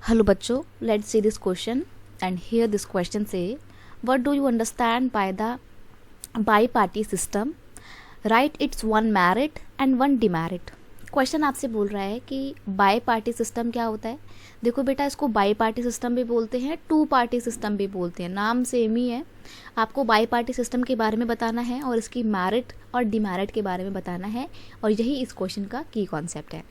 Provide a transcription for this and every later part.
Hello बच्चों, let's see this question and here this question say, what do you understand by the bi-party system? Write its one merit and one demerit. Question आपसे बोल रहा है कि bi party system क्या होता है। देखो बेटा, इसको बाई पार्टी सिस्टम भी बोलते हैं, टू पार्टी सिस्टम भी बोलते हैं, नाम सेम ही है। आपको बाई पार्टी सिस्टम के बारे में बताना है और इसकी मेरिट और डिमेरिट के बारे में बताना है, और यही इस क्वेश्चन का की कॉन्सेप्ट है।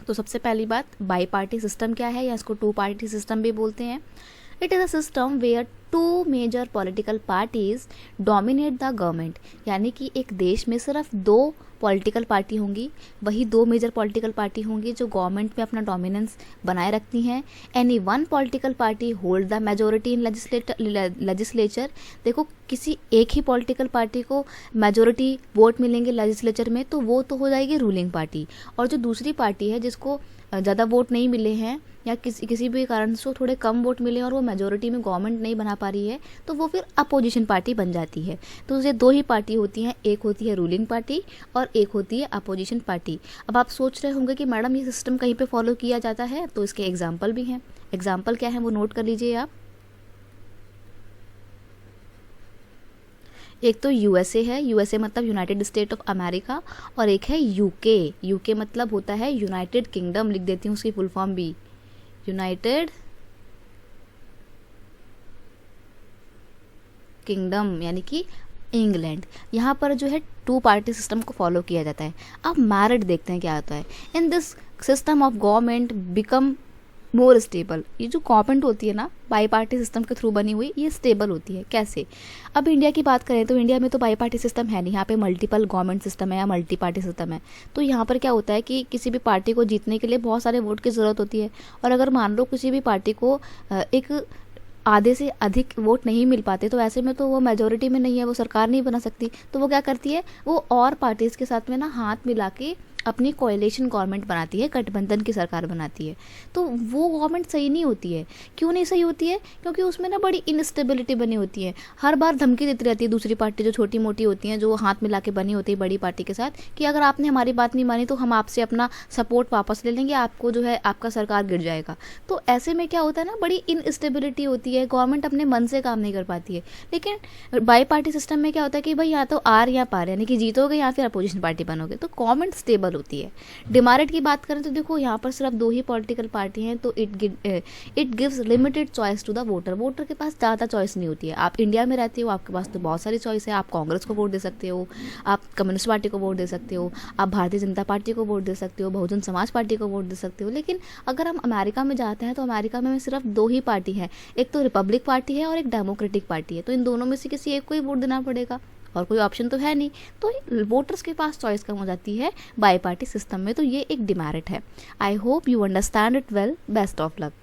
तो सबसे पहली बात, बाई पार्टी सिस्टम क्या है, या इसको टू पार्टी सिस्टम भी बोलते हैं। It is a system where two major political parties dominate the government, यानी कि एक देश में सिर्फ दो पॉलिटिकल पार्टी होंगी, वही दो मेजर पॉलिटिकल पार्टी होंगी जो गवर्नमेंट में अपना डोमिनेंस बनाए रखती हैं। Any one political party hold the majority in legislature. देखो, किसी एक ही पॉलिटिकल पार्टी को मेजोरिटी वोट मिलेंगे लेजिस्लेचर में, तो वो तो हो जाएगी रूलिंग पार्टी, और जो दूसरी पार्टी है जिसको ज़्यादा वोट नहीं मिले हैं या किसी भी कारण से थोड़े कम वोट मिले और वो मेजोरिटी में गवर्नमेंट नहीं बना पा रही है, तो वो फिर अपोजिशन पार्टी बन जाती है। तो ये दो ही पार्टी होती हैं, एक होती है रूलिंग पार्टी और एक होती है अपोजिशन पार्टी। अब आप सोच रहे होंगे कि मैडम ये सिस्टम कहीं पे फॉलो किया जाता है, तो इसके एग्जाम्पल भी हैं। एग्जाम्पल क्या है वो नोट कर लीजिए आप। एक तो यूएसए है, यूएसए मतलब यूनाइटेड स्टेट ऑफ अमेरिका, और एक है यूके। यूके मतलब होता है यूनाइटेड किंगडम, लिख देती हूँ उसकी फुल फॉर्म भी, यूनाइटेड किंगडम यानी कि इंग्लैंड। यहाँ पर जो है टू पार्टी सिस्टम को फॉलो किया जाता है। अब मेरिट देखते हैं क्या होता है। In this system of government become more stable. ये जो गवर्नमेंट होती है ना, बाई पार्टी सिस्टम के थ्रू बनी हुई, ये स्टेबल होती है। कैसे? अब इंडिया की बात करें तो इंडिया में तो बाई पार्टी सिस्टम है नहीं, यहाँ पे मल्टीपल गवर्नमेंट सिस्टम है या मल्टी पार्टी सिस्टम है। तो यहाँ पर क्या होता है कि किसी भी पार्टी को जीतने के लिए बहुत सारे वोट की ज़रूरत होती है, और अगर मान लो किसी भी पार्टी को एक आधे से अधिक वोट नहीं मिल पाते, तो ऐसे में तो वो मेजोरिटी में नहीं है, वो सरकार नहीं बना सकती। तो वो क्या करती है, वो और पार्टीज़ के साथ में ना हाथ मिला के अपनी कोएलिशन गवर्नमेंट बनाती है, गठबंधन की सरकार बनाती है। तो वो गवर्नमेंट सही नहीं होती है। क्यों नहीं सही होती है? क्योंकि उसमें ना बड़ी इनस्टेबिलिटी बनी होती है। हर बार धमकी देती रहती है दूसरी पार्टी, जो छोटी मोटी होती हैं, जो हाथ मिला के बनी होती है बड़ी पार्टी के साथ, कि अगर आपने हमारी बात नहीं मानी तो हम आपसे अपना सपोर्ट वापस ले लेंगे, आपको जो है आपका सरकार गिर जाएगा। तो ऐसे में क्या होता है ना, बड़ी इनस्टेबिलिटी होती है, गवर्नमेंट अपने मन से काम नहीं कर पाती है। लेकिन बाई पार्टी सिस्टम में क्या होता है कि भाई या तो आर या पार, यानी कि जीतोगे या फिर अपोजिशन पार्टी बनोगे, तो गवर्नमेंट स्टेबल होती है। डिमेरिट की बात करें तो देखो, यहाँ पर सिर्फ दो ही पॉलिटिकल पार्टी हैं, तो it gives limited choice to the voter. Voter के पास ज़्यादा चॉइस नहीं होती है। आप इंडिया में रहते हो, आपके पास तो बहुत सारी चॉइस है। आप कांग्रेस को वोट दे सकते हो, आप कम्युनिस्ट पार्टी को वोट दे सकते हो, आप भारतीय जनता पार्टी को वोट दे सकते हो, बहुजन समाज पार्टी को वोट दे सकते हो। लेकिन अगर हम अमेरिका में जाते हैं तो अमेरिका में सिर्फ दो ही पार्टी है, एक तो रिपब्लिक पार्टी है और एक डेमोक्रेटिक पार्टी है। तो इन दोनों में से किसी एक को ही वोट देना पड़ेगा, और कोई ऑप्शन तो है नहीं। तो वोटर्स के पास चॉइस कम हो जाती है बाई पार्टी सिस्टम में। तो ये एक डिमेरिट है। I hope you understand it well. Best of luck.